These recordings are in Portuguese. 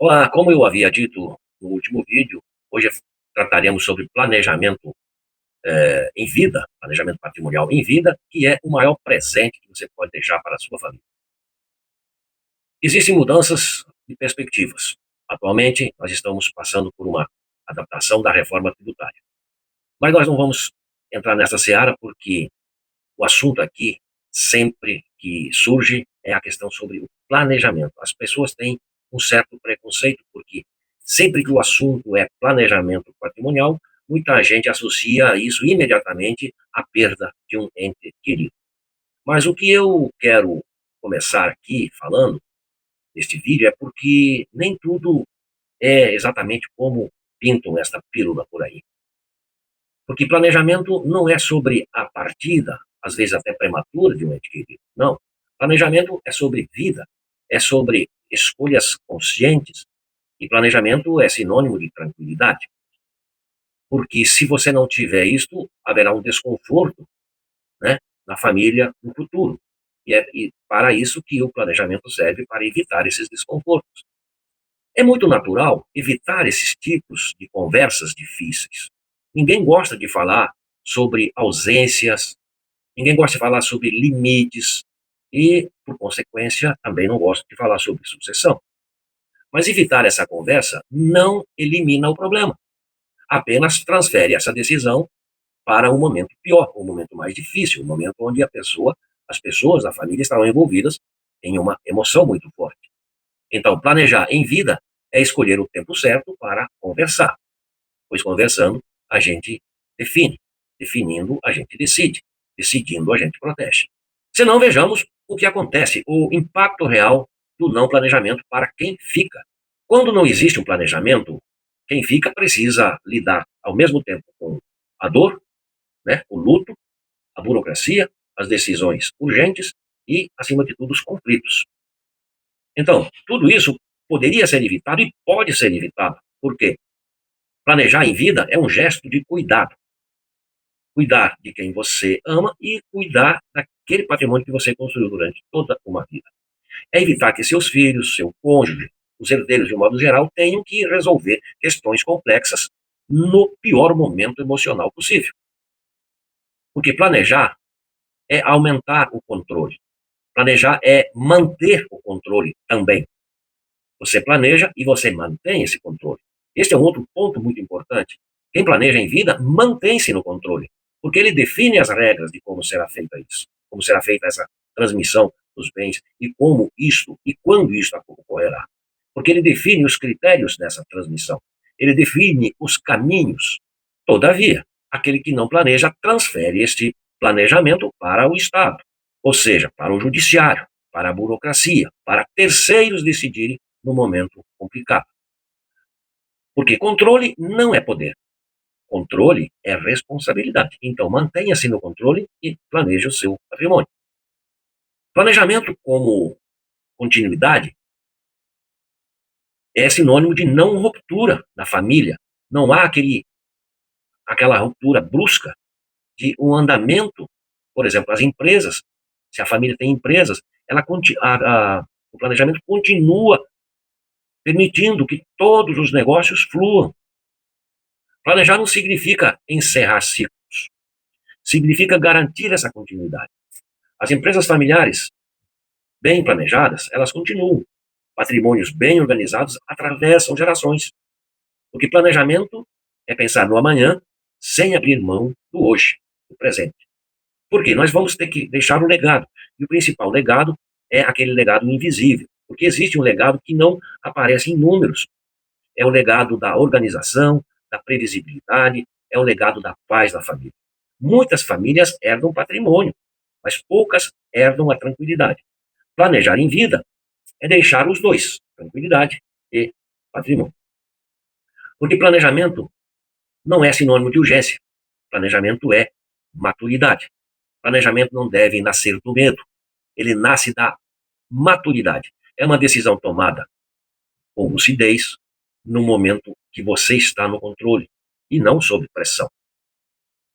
Olá, como eu havia dito no último vídeo, hoje trataremos sobre planejamento em vida, planejamento patrimonial em vida, que é o maior presente que você pode deixar para a sua família. Existem mudanças de perspectivas. Atualmente, nós estamos passando por uma adaptação da reforma tributária. Mas nós não vamos entrar nessa seara porque o assunto aqui, sempre que surge, é a questão sobre o planejamento. As pessoas têm um certo preconceito, porque sempre que o assunto é planejamento patrimonial, muita gente associa isso imediatamente à perda de um ente querido. Mas o que eu quero começar aqui falando, neste vídeo, é porque nem tudo é exatamente como pintam esta pílula por aí. Porque planejamento não é sobre a partida, às vezes até prematura, de um ente querido. Não. Planejamento é sobre vida, é sobre escolhas conscientes, e planejamento é sinônimo de tranquilidade. Porque se você não tiver isto, haverá um desconforto, né, na família no futuro. E para isso que o planejamento serve, para evitar esses desconfortos. É muito natural evitar esses tipos de conversas difíceis. Ninguém gosta de falar sobre ausências, ninguém gosta de falar sobre limites e, por consequência, também não gosta de falar sobre sucessão. Mas evitar essa conversa não elimina o problema, apenas transfere essa decisão para um momento pior, um momento mais difícil, um momento onde as pessoas da família estarão envolvidas em uma emoção muito forte. Então, planejar em vida é escolher o tempo certo para conversar, pois conversando a gente define, definindo a gente decide, decidindo a gente protege. Se não, vejamos o que acontece, o impacto real do não planejamento para quem fica. Quando não existe um planejamento, quem fica precisa lidar ao mesmo tempo com a dor, né, o luto, a burocracia, as decisões urgentes e, acima de tudo, os conflitos. Então, tudo isso poderia ser evitado e pode ser evitado. Por quê? Planejar em vida é um gesto de cuidado. Cuidar de quem você ama e cuidar daquele patrimônio que você construiu durante toda uma vida. É evitar que seus filhos, seu cônjuge, os herdeiros de um modo geral, tenham que resolver questões complexas no pior momento emocional possível. Porque planejar é aumentar o controle. Planejar é manter o controle também. Você planeja e você mantém esse controle. Este é um outro ponto muito importante. Quem planeja em vida mantém-se no controle, porque ele define as regras de como será feita isso, como será feita essa transmissão dos bens e como isto e quando isto ocorrerá. Porque ele define os critérios dessa transmissão, ele define os caminhos. Todavia, aquele que não planeja transfere este planejamento para o Estado, ou seja, para o judiciário, para a burocracia, para terceiros decidirem no momento complicado. Porque controle não é poder. Controle é responsabilidade. Então, mantenha-se no controle e planeje o seu patrimônio. Planejamento como continuidade é sinônimo de não ruptura na família. Não há aquela ruptura brusca de um andamento. Por exemplo, as empresas, se a família tem empresas, o planejamento continua permitindo que todos os negócios fluam. Planejar não significa encerrar ciclos, significa garantir essa continuidade. As empresas familiares bem planejadas, elas continuam. Patrimônios bem organizados atravessam gerações. Porque planejamento é pensar no amanhã sem abrir mão do hoje, do presente. Por quê? Nós vamos ter que deixar um legado. E o principal legado é aquele legado invisível. Porque existe um legado que não aparece em números. É o legado da organização, da previsibilidade, é o legado da paz da família. Muitas famílias herdam patrimônio, mas poucas herdam a tranquilidade. Planejar em vida é deixar os dois, tranquilidade e patrimônio. Porque planejamento não é sinônimo de urgência. Planejamento é maturidade. Planejamento não deve nascer do medo. Ele nasce da maturidade. É uma decisão tomada com lucidez, no momento que você está no controle e não sob pressão.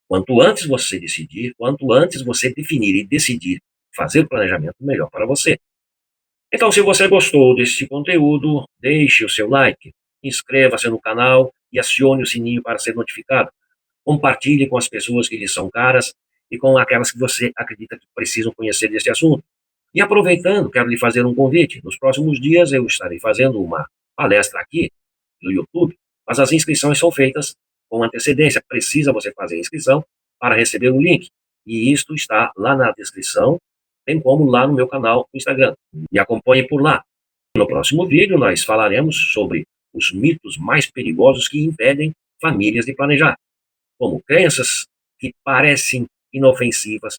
Quanto antes você decidir, quanto antes você definir e decidir fazer o planejamento, melhor para você. Então, se você gostou desse conteúdo, deixe o seu like, inscreva-se no canal e acione o sininho para ser notificado. Compartilhe com as pessoas que lhe são caras e com aquelas que você acredita que precisam conhecer deste assunto. E aproveitando, quero lhe fazer um convite. Nos próximos dias eu estarei fazendo uma palestra aqui no YouTube, mas as inscrições são feitas com antecedência. Precisa você fazer a inscrição para receber o link. E isto está lá na descrição, bem como lá no meu canal no Instagram. Me acompanhe por lá. No próximo vídeo nós falaremos sobre os mitos mais perigosos que impedem famílias de planejar, como crenças que parecem inofensivas,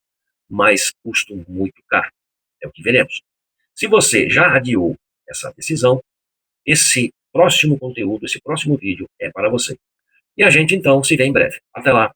mas custam muito caro. É o que veremos. Se você já adiou essa decisão, esse próximo conteúdo, esse próximo vídeo é para você. E a gente então se vê em breve. Até lá!